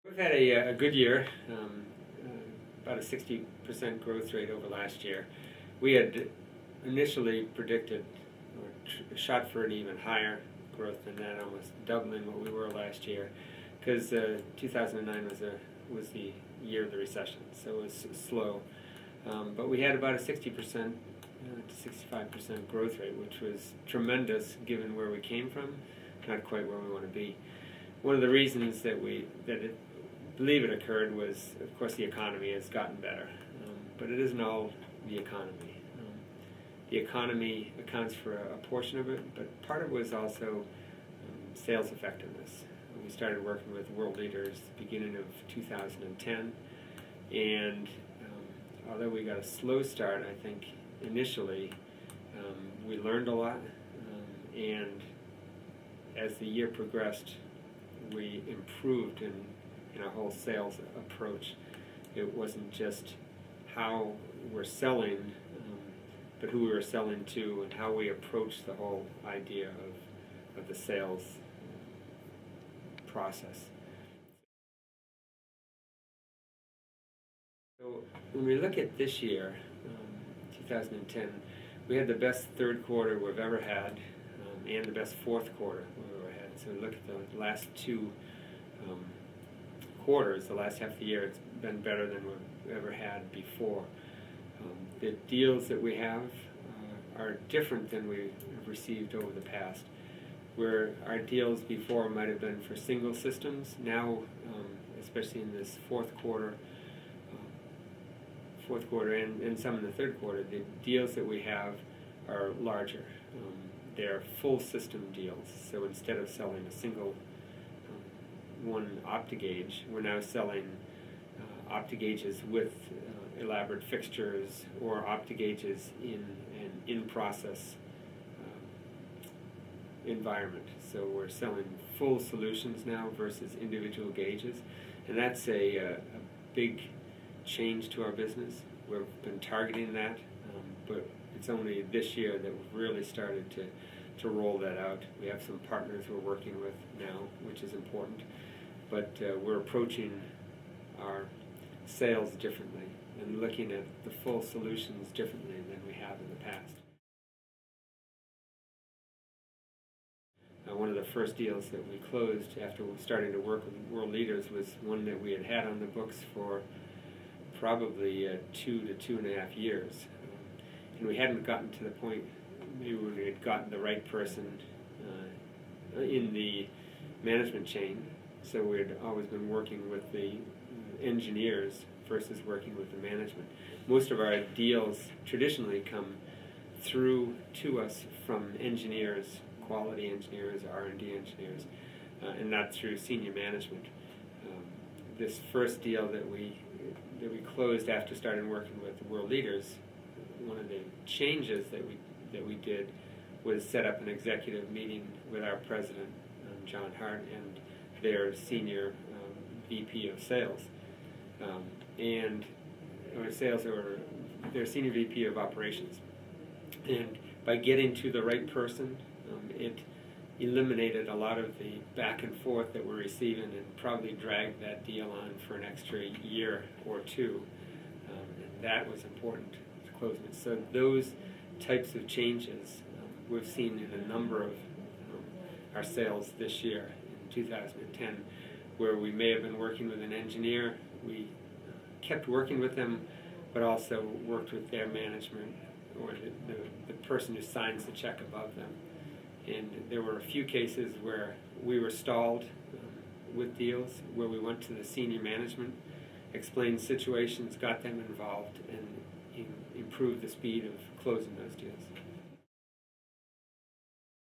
We've had a good year, about a 60% growth rate over last year. We had initially predicted or shot for an even higher growth than that, almost doubling what we were last year, because 2009 was the year of the recession, so it was slow. But we had about a 60% to 65% growth rate, which was tremendous given where we came from, not quite where we want to be. One of the reasons that believe it occurred was, of course, the economy has gotten better, but it isn't all the economy. The economy accounts for a portion of it, but part of it was also sales effectiveness. We started working with Worldleaders at the beginning of 2010, and although we got a slow start, I think initially we learned a lot, and as the year progressed, we improved in our whole sales approach. It wasn't just how we're selling, but who we were selling to and how we approached the whole idea of the sales process. So when we look at this year, 2010, we had the best third quarter we've ever had, and the best fourth quarter we've ever had. So we look at the last two quarters, the last half of the year, it's been better than we've ever had before. The deals that we have are different than we've received over the past. Where our deals before might have been for single systems, now, especially in this fourth quarter and some in the third quarter, the deals that we have are larger. They're full system deals. So instead of selling a single one OptiGauge, we're now selling OptiGauges with elaborate fixtures, or OptiGauges in an in-process environment. So we're selling full solutions now versus individual gauges, and that's a big change to our business. We've been targeting that, but it's only this year that we've really started to roll that out. We have some partners we're working with now, which is important, but we're approaching our sales differently and looking at the full solutions differently than we have in the past. One of the first deals that we closed after starting to work with Worldleaders was one that we had on the books for probably 2 to 2.5 years. And we hadn't gotten to the point, maybe when we had gotten the right person in the management chain. So we had always been working with the engineers versus working with the management. Most of our deals traditionally come through to us from engineers, quality engineers, R&D engineers, and not through senior management. This first deal that we closed after starting working with the Worldleaders, one of the changes that we did was set up an executive meeting with our president, John Hart, and their senior VP of sales, or their senior VP of operations. And by getting to the right person, it eliminated a lot of the back and forth that we're receiving, and probably dragged that deal on for an extra year or two. And that was important to closing it. So those types of changes we've seen in a number of our sales this year in 2010, where we may have been working with an engineer, we kept working with them, but also worked with their management, or the person who signs the check above them. And there were a few cases where we were stalled with deals, where we went to the senior management, explained situations, got them involved, and improved the speed of closing those deals.